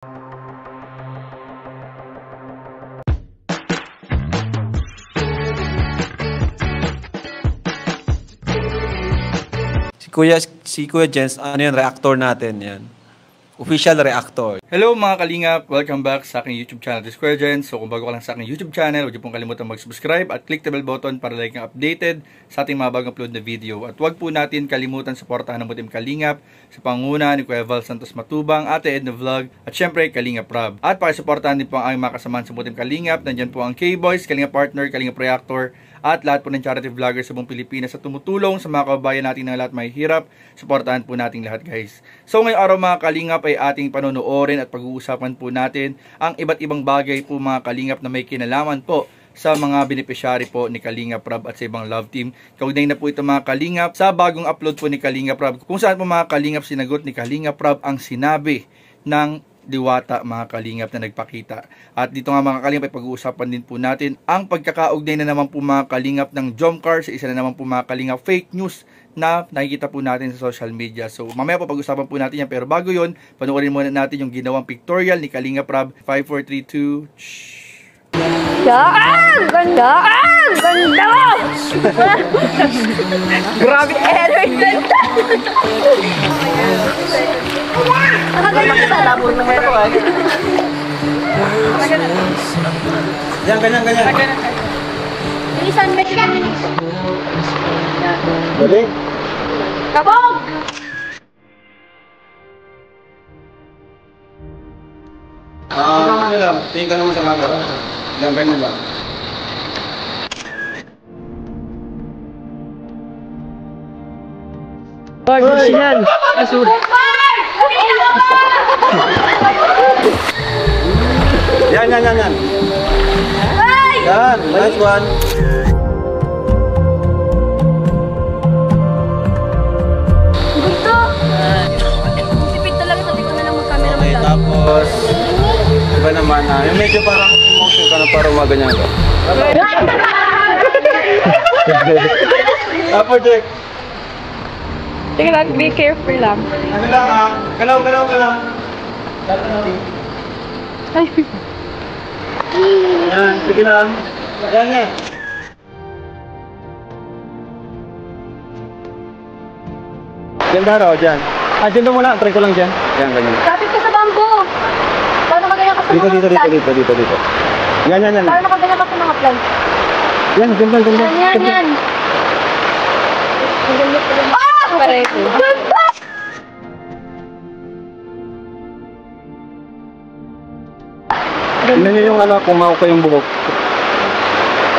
Si Kuya Jens, ano yan, reactor natin yan. Official reactor. Hello mga kalingap! Welcome back sa aking YouTube channel, The Square Gens. So kung bago ka lang sa aking YouTube channel, huwag niyo pong kalimutan mag-subscribe at click the bell button para like ang updated sa ating mga bagong upload na video. At huwag po natin kalimutan suportahan ng Team Kalingap sa panguna ni Kuya Val Santos Matubang, Ate Edna Vlog, at syempre Kalingap Rob. At para suportahan din po ang aming mga kasamahan sa Team Kalingap, nandyan po ang K-Boys, Kalingap Partner, Kalingap Reactor, at lahat po ng charity vloggers sa buong Pilipinas sa tumutulong sa mga kababayan natin na lahat may hirap. Suportahan po natin lahat, guys. So ngayong araw mga kalingap ay ating panonoorin at pag-uusapan po natin ang iba't ibang bagay po mga kalingap na may kinalaman po sa mga beneficiary po ni Kalingap Rob at sa ibang love team. Kaugnay na po ito mga kalingap sa bagong upload po ni Kalingap Rob, kung saan po mga kalingap sinagot ni Kalingap Rob ang sinabi ng Diwata mga kalingap na nagpakita. At dito nga mga kalingap ay pag-uusapan din po natin ang pagkakaugnay na naman po mga kalingap ng Jomcar sa isa na naman po mga kalingap fake news na nakikita po natin sa social media. So mamaya po pag-usapan po natin yan, pero bago yon, panoorin muna natin yung ginawang pictorial ni Kalingap Rob. 5, 4, 3, 2 Yan! Ganda! Ganda! Grabe energy! Nakaganda sa labon ng ito ay. Yan, ganyan. Bilisan mo siya! Balik. Kabog! Ano lang, tingin ka naman sa camera. Yan, ganyan lang. Ay, yan. Asur. Yan. Yan, nice one. Gusto! Sipit talaga, sabi ko na lang mag-camera mo Okay, lang. tapos iba naman na, yung medyo parang motion ka na parang maganyan ka. Project. Sige lang, be careful lang. Ano lang ha? Galaw. Ay, Yan, sige lang. Yan. Diyan daw, dyan. Dyan daw muna, try ko lang dyan. Yan, ganyan. Kapit ka sa bamboo! Paano nakaganyan ka sa mga plant? Dito. Yan. Paano nakaganyan ka sa mga plant? Yan, ganda. Yan. Ah! pareho. Ganda! Tingnan nyo yung ano, kung mahukay yung buhok.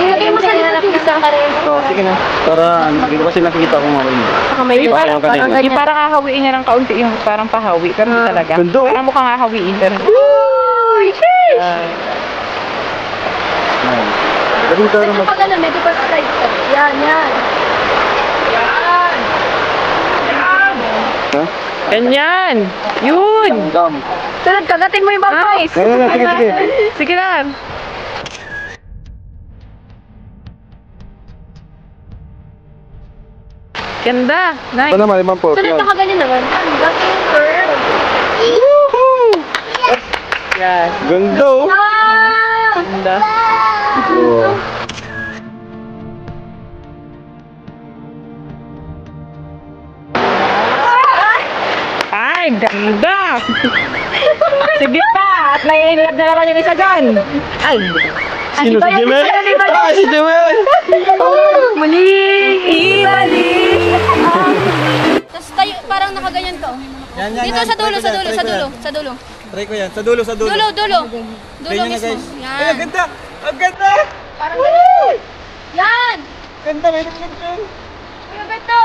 Ilagay mo sa likod yung isang pareho. Sige na. Para, dito kasi nakikita kung mahukay yung buhok. Baka may Parang kanina. yung parang hahawiin niya ng kaunti yung parang pahawi. Pero hindi talaga. Ganda, oh. Parang mukhang hahawiin. Pero Uy! Sheesh! Galing ka Medyo naman. pag ano, medyo pag side ka. Yan. Ha? ganyan. Yun. Dam. Sunod, kagatin mo yung bamboo. Nice. Sige. Sige lang. Ganda. Nice. Ito naman, limang po. Sunod, nakaganyan naman. Laki yung curve. Yes. Ganda oh. Ah! Ganda. Oh. Ay, ganda. Sige pa. At naiinlad na naman yung isa dyan. Ay. Sino si Jemel? Si Jemel! Muli! Ibalik! Tapos tayo, parang nakaganyan ka. Yan. Dito sa dulo. Try ko yan. Sa dulo. Dulo Try nyo na, mismo. guys. Ay, Yan. ang ganda! Ang ganda! Parang ganyan. Yan! Ganda, may reflection. Ang ganda.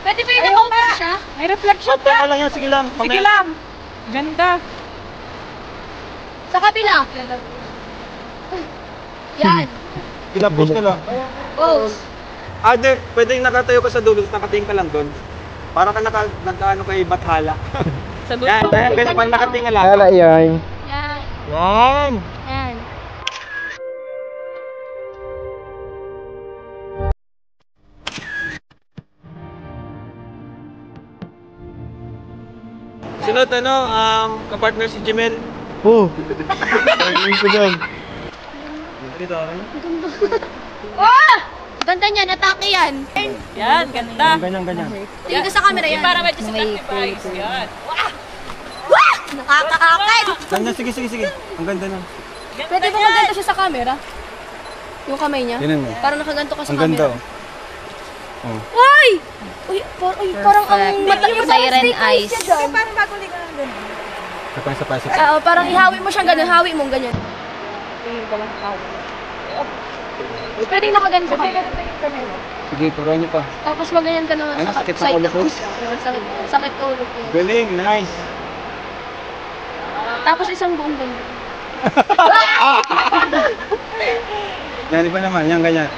Pwede ba yung pa siya? May reflection Shot ka lang yan, sige lang. Sige lang. Ganda. Sa kabila. Yan. Pinapos ka lang. Pose. Pwedeng nakatayo ka sa dulo, nakatingin ka lang doon. Para ka nakaano kay Bathala. Sa dulo. Yan, kasi pag nakatingin lang. Hala, yan. Yan. Yan! Yan. Sunod, kapartner si Jimel. Oh. Pagawin ko doon. Oh! Ganda niya, natake yan. Yan, ganda. Ganyan. Tingin ka sa camera yan. Para medyo sacrifice. Yan. Wah! Nakakaakin! Ganyan, sige. Ang ganda na. Pwede ba magganto siya sa camera? Yung kamay niya? Tingnan mo. Parang nakaganto ka sa Ang ganda. camera. Uy! Uy, parang ang mata yung siren eyes. Parang bago ligaw ng ganda. Sa pasok. Parang ihawi mo siyang ganun, hawi mong ganyan. Pwede nakaganto ka. Sige, turuan niyo pa. Tapos maganyan ka na Ano, sa sakit side. sa ulo ko? Sakit ulo ko. Galing, nice. Tapos isang buong ganyan. Yan, iba naman, yan ganyan.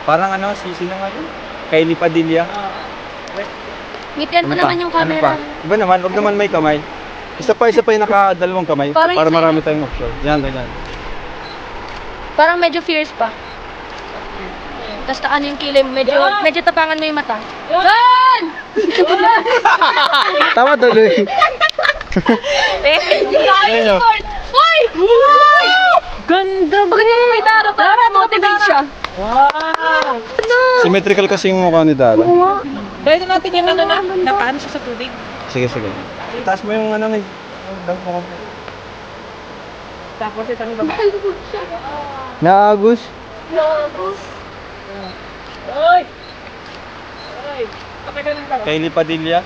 Parang sino nga yun? Kylie Padilla. Ngitian mo naman yung Ano pa? camera. Iba naman, huwag naman may kamay. Isa pa yung nakadalawang kamay. Parang Para isa- marami tayong option. Yan, ganyan. Parang medyo fierce pa. Tapos takan yung kilay mo, medyo tapangan mo yung mata. Yan! Tama tuloy. Yan yun. Uy! Ganda! Bakit yung may taro para motivate siya? Wow! Symmetrical kasi yung mukha ni Dara. Dahil natin yung napaano siya sa tubig. Sige. Taas mo yung Tapos isang baba. Naagos. Oy! Kapag ganun ka. Kylie Padilla.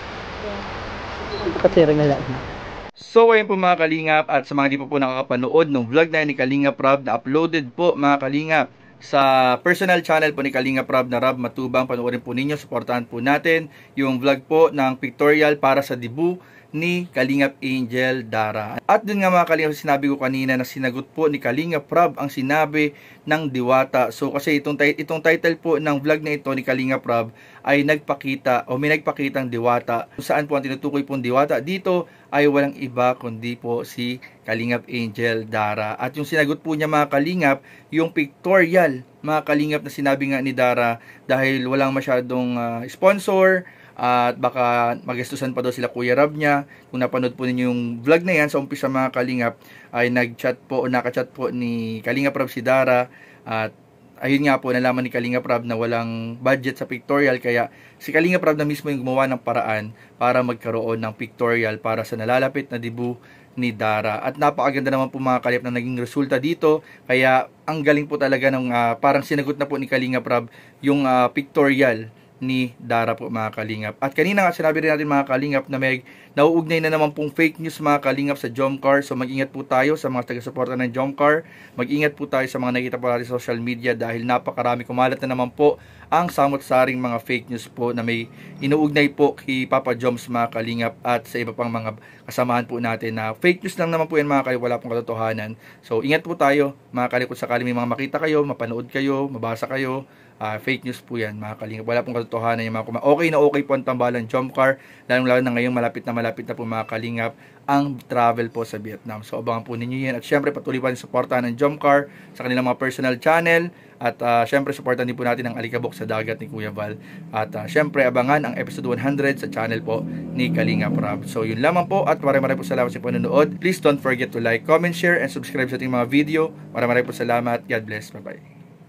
So ayun po mga Kalingap, at sa mga di pa po nakakapanood ng vlog na ni Kalingap Rob na uploaded po mga Kalingap sa personal channel po ni Kalingap Rob na Rob Matubang, panoorin po ninyo, supportahan po natin yung vlog po ng pictorial para sa debut ni Kalingap Angel Dara. At dun nga mga Kalingap, sinabi ko kanina na sinagot po ni Kalingap Rob ang sinabi ng Diwata. So kasi itong title po ng vlog na ito ni Kalingap Rob ay nagpakita o may nagpakitang Diwata. Kung saan po ang tinutukoy pong Diwata dito ay walang iba kundi po si Kalingap Angel Dara. At yung sinagot po niya mga Kalingap, yung pictorial mga Kalingap na sinabi nga ni Dara, dahil walang masyadong sponsor at baka magastusan pa daw sila Kuya Rob niya. Kung napanood po ninyo yung vlog na yan sa umpisa mga Kalingap, ay nag-chat po o nakachat po ni Kalingap Rob si Dara, at ayun nga po, nalaman ni Kalingap Rob na walang budget sa pictorial, kaya si Kalingap Rob na mismo yung gumawa ng paraan para magkaroon ng pictorial para sa nalalapit na debut ni Dara. At napakaganda naman po mga Kalingap na naging resulta dito, kaya ang galing po talaga ng parang sinagot na po ni Kalingap Rob yung pictorial ni Dara po mga Kalingap. At kanina nga sinabi rin natin mga Kalingap na may nauugnay na naman pong fake news mga Kalingap sa Jomcar. So mag-ingat po tayo sa mga taga-suporta ng Jomcar. Mag-ingat po tayo sa mga nakikita po natin sa social media, dahil napakarami, kumalat na naman po ang samot-saring mga fake news po na may inuugnay po kay Papa Joms mga Kalingap at sa iba pang mga kasamahan po natin na fake news lang naman po yan mga Kalingap, wala pong katotohanan. So ingat po tayo mga Kalingap, kung sakali may mga makita kayo, mapanood kayo, mabasa kayo, fake news po yan mga Kalingap, wala pong katotohanan yung mga okay po ang tambalan Jomcar, lalo na ngayong malapit na po mga Kalingap ang travel po sa Vietnam. So abangan po ninyo yan, at syempre patuloy pa rin suportahan ng Jomcar sa kanilang mga personal channel, at syempre suportahan din po natin ang Alikabok sa Dagat ni Kuya Val, at syempre abangan ang episode 100 sa channel po ni Kalingap Rob. So yun lamang po, at maraming po salamat sa panonood. Please don't forget to like, comment, share, and subscribe sa ating mga video. Maraming po salamat. God bless. Bye bye.